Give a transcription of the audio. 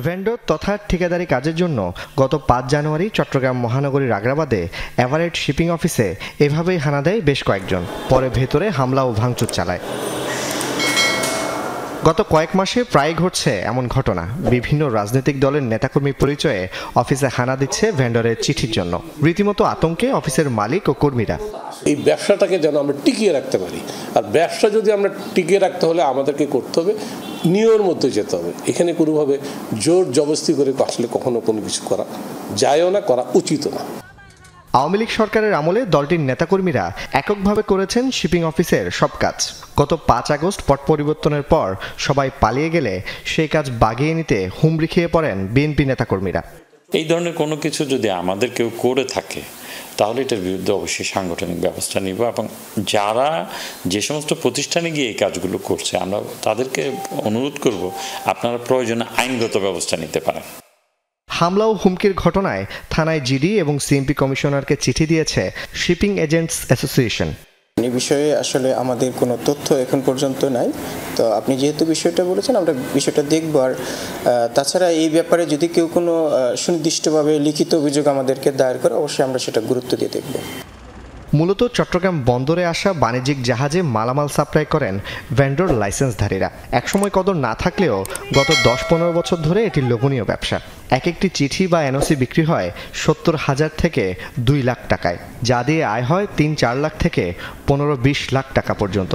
Vendor তথা ঠিকাদারি কাজের জন্য গত ৫ জানুয়ারি চট্টগ্রাম মহানগরীর আগ্রাবাদে এভারেট শিপিং অফিসে এভাবেই হানা দেয় বেশ কয়েকজন, পরে ভেতরে হামলা ও ভাঙচুর চালায়। গত কয়েক মাসে প্রায় ঘটছে এমন ঘটনা। বিভিন্ন রাজনৈতিক দলের নেতাকর্মী পরিচয়ে অফিসে হানা দিচ্ছে ভেন্ডরের চিঠির জন্য। রীতিমতো আতঙ্কে অফিসের মালিক ও কর্মীরা। এই ব্যবসাটাকে যেন আমরা টিকিয়ে রাখতে পারি, আর ব্যবসা যদি আমরা টিকিয়ে রাখতে হলে আমাদেরকে করতে হবে নিয়মের মধ্যে যেতে হবে। এখানে কোনোভাবে জোর জবরদস্তি করে আসলে কখনো কোনো কিছু করা যায়ও না, করা উচিত না। আওয়ামী লীগ সরকারের আমলে দলটির নেতাকর্মীরা এককভাবে করেছেন শিপিং অফিসের সব কাজ। গত ৫ আগস্ট পট পরিবর্তনের পর সবাই পালিয়ে গেলে সেই কাজ বাগিয়ে নিতে হুমড়ি খেয়ে পড়েন বিএনপি নেতাকর্মীরা। এই ধরনের কোনো কিছু যদি আমাদের কেউ করে থাকে তাহলে এটার বিরুদ্ধে অবশ্যই সাংগঠনিক ব্যবস্থা নিব, এবং যারা যে সমস্ত প্রতিষ্ঠানে গিয়ে এই কাজগুলো করছে আমরা তাদেরকে অনুরোধ করব আপনারা প্রয়োজনে আইনগত ব্যবস্থা নিতে পারেন। হামলা ও হুমকির ঘটনায় থানায় জিডি এবং সিএমপি কমিশনারকে চিঠি দিয়েছে শিপিং এজেন্টস অ্যাসোসিয়েশন। এই বিষয়ে আসলে আমাদের কোনো তথ্য এখন পর্যন্ত নাই, তো আপনি যেহেতু বিষয়টা বলেছেন আমরা বিষয়টা দেখব। আর তাছাড়া এই ব্যাপারে যদি কেউ কোনো সুনির্দিষ্টভাবে লিখিত অভিযোগ আমাদেরকে দায়ের করে অবশ্যই আমরা সেটা গুরুত্ব দিয়ে দেখব। মূলত চট্টগ্রাম বন্দরে আসা বাণিজ্যিক জাহাজে মালামাল সাপ্লাই করেন ভেন্ডর লাইসেন্সধারীরা। একসময় কদর না থাকলেও গত ১০-১৫ বছর ধরে এটি লোভনীয় ব্যবসা। এক একটি চিঠি বা এনওসি বিক্রি হয় ৭০,০০০ থেকে ২ লাখ টাকায়, যা দিয়ে আয় হয় ৩-৪ লাখ থেকে ১৫-২০ লাখ টাকা পর্যন্ত।